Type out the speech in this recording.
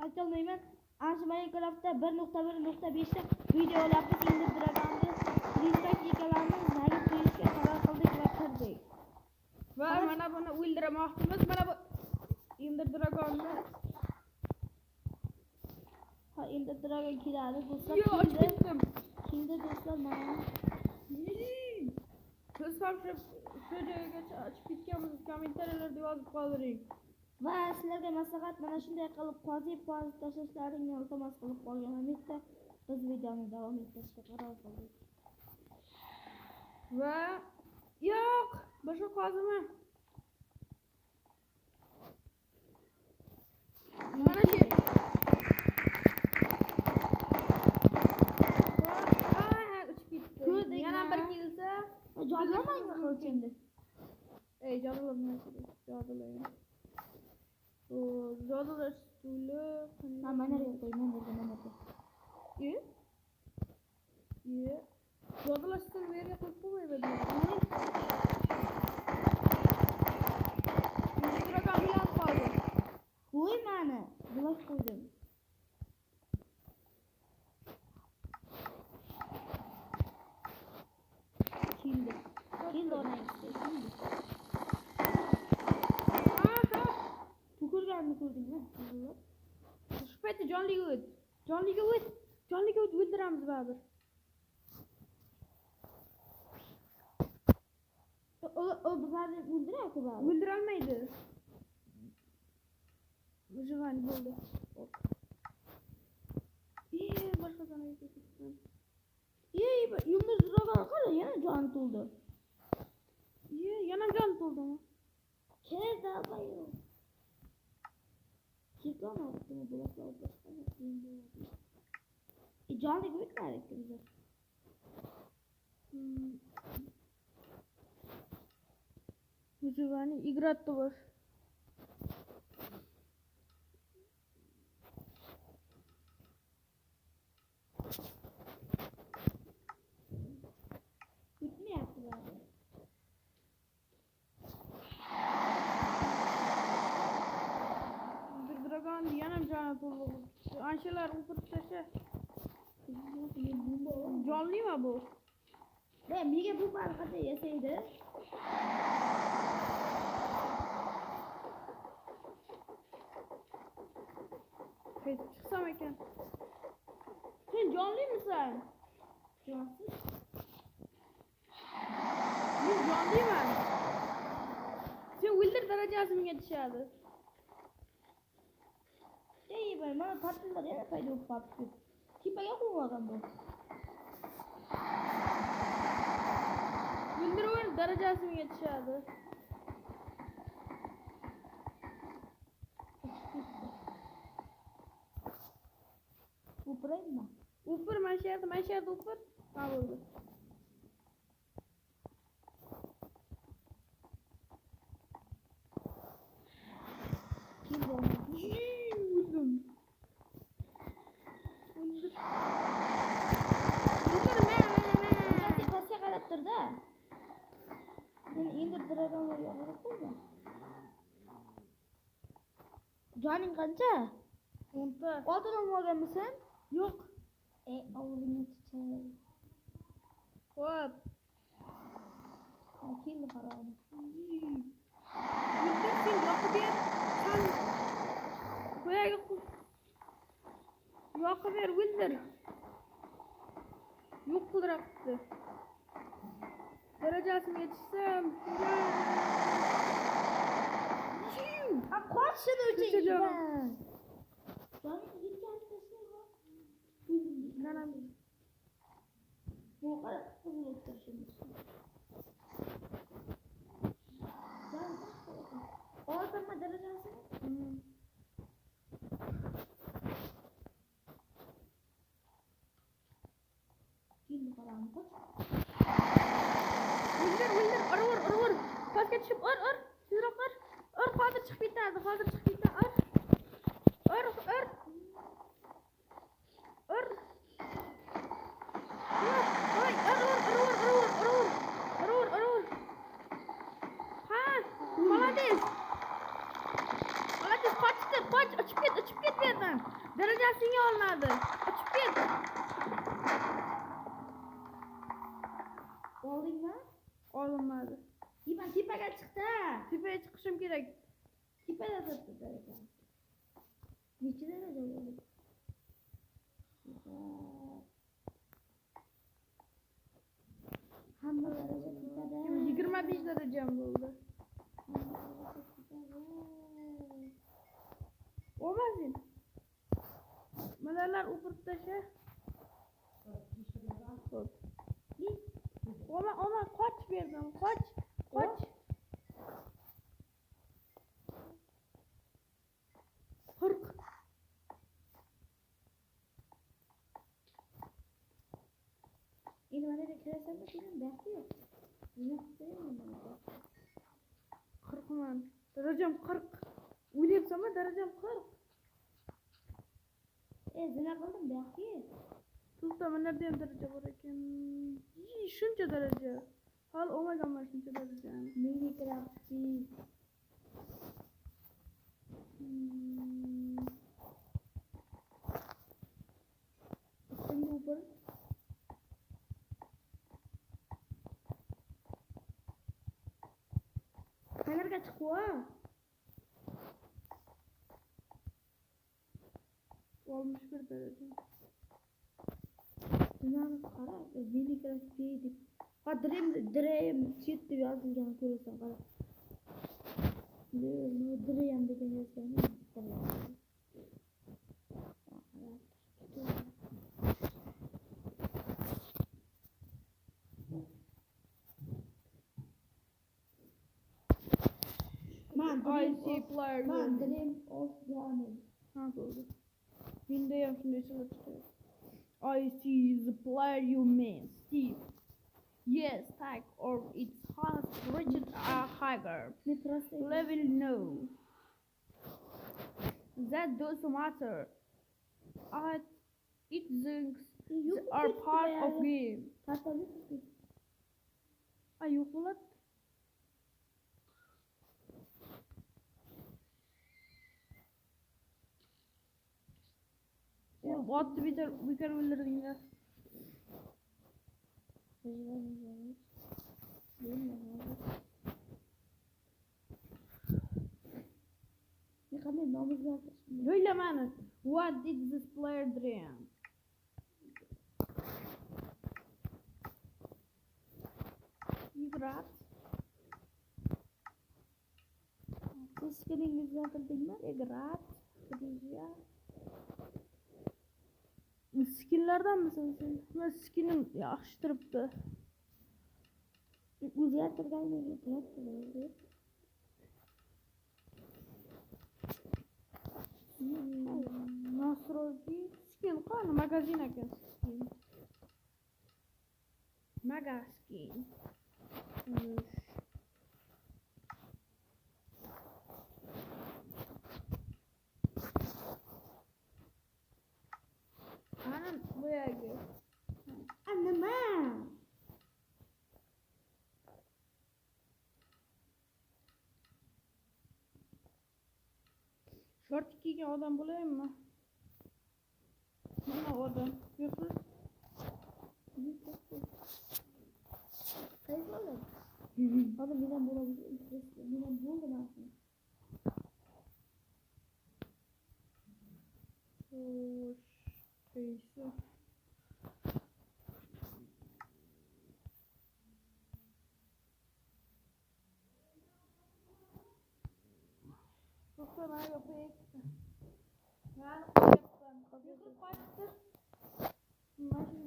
Aytolmayman. Ana Minecraftda 1.1.5 ta videolarni indirganmiz. Listachilarimiz nari qo'yishga qaror qildik va kirdik. Va mana buni o'ldiramoqchimiz. Mana bu indirdiragonni. Ha, endi dragon keladi do'stlar. Yo, ochib ketdim. Kimda do'stlar mana? Siz ham shu joygacha ochib ketganmiz. Kommentariyalarda yozib qoldiring. Va sizlarga maslahat, mana shunday qilib qozib tashlashlarni iltimos qilib qolganimizda biz videoni davom ettirishga qaror qildik. Va yo'q, boshqa qozima. Mana shu. Uchib ketdi. Yana bir kelsa, Jodlamaymi o'lchimda? Jodlamayman. Jodlayman. Jodlash stuli. Ha, mana qo'yman mana. Jodlash stuli bu yerga qo'yib qo'ymaydi. Dragon bilan qoldi. Qo'y mani. Buloq qo'ydim. Keldi onang. Tukurganni ko'rdingmi? Shu paytda jonliga o't. Jonliga o'ldiramiz baribir. O bizlarni o'ldiradi baribir. O'ldira olmaydi. Выживание bo'ldi. Boshqa joyga ketdim. Yulduz dragon qara, yana jon to'ldi. Yana jon to'ldimi? Kelda bayo. Chiqamoqda buloqlar boshqa bo'ladi. Jonliga o'tmadik biz. Выживание играть var. Dragon yanam joni to'ldi. Anshalar o'pirib tasha. Jonlimi bu? Menga bu barqada yasaydi. Chiqsam ekan. Sen jonlimisan? Jonsiz. Men jonliman. Sen o'ldir darajasi menga tushadi. Mana tartiblar yana paydo bo'lib qolibdi. Tepaga qo'ygan bu. O'ldirib darajasi menga tushadi. O'piraymi? O'pir, mana shu yerda o'pir. Ha bo'ldi. Joning qancha? 10 ta. Oltin olganmisan? Yo'q. Og'zingni chichar. Xo'p. Keldi qarog'im. Sen yoqib ber. Sen qo'yaga yoqib ber, o'ldir. Yo'q qildiribdi. Darajasiga yetishsam. Qochishini uchun. Nanam. Bu qara qizil o'tirishimiz. Oltinma darajasi? Keldi qarang. O'ldir, ur. Pastga tushib, ur. Tezroq ur. Hozir chiqib ketadi. Ur. Ha, молодец. Qoch, ochib ket bu yerdan. Darajasiga olmadi. Uchib ket. Oldingmi? Olmadi. Iman tepaga chiqdi. Tepaga chiqishim kerak. Tepada turibdi daraja. Necha daraja bo'ldi? Hamma daraja tepada. 25 darajam bo'ldi. Olmasin. Malalar o'pirib tasha. Xo'p. Ona qoch berdim. Qoch. Hırk. Endi mana bu kirasanmi, sening baxti yo'q. Nima qilsayman mana. 40 man. Darajam 40. O'ylayapsanmi darajam 40. Zina qildim baxti. To'xta, mana bu ham daraja bor ekan. Shuncha daraja. Hal olmaganman shuncha darajani. Minecraft. Sen bu Qayerga chiqwa? Olmuş bir daraja. Nimani qara, Minecraft deb. Ha, Dream chet deb yozilgan ko'rasan, qara. Dream degan yozgan. I see player. Dream of Diamond. Ha bo'ldi. Menda ham shunday chiqdi. I see the player you mean, Steve. Yes, tag or it has reached a higher level now. That doesn't matter. It thinks they are part of game. Yo'q bo'ladi. Otni bekor o'ldirdinglar. Qanday nomizlar? O'ylamani. What did this player dream? Igrat. Siz skiningizni qildingmi? Igrat. Krizya. Skinlardanmisan sen? Men skinim yaxshi turibdi. O'zgartirganingni turibdi. Nasroji skin qani magazin ekan skin. Magaskin. Ana bu yerga. Nima? Short kiygan odam bo'laymi? Mana odam. Yo'qmi? Qaysi odam? Hozir menam bo'ladi. Menam bo'ldim aslida. Xo'sh, qaysi? To'xta, mana yo'q. Mana qo'yapman. Yo'q, qo'yibdi. Mana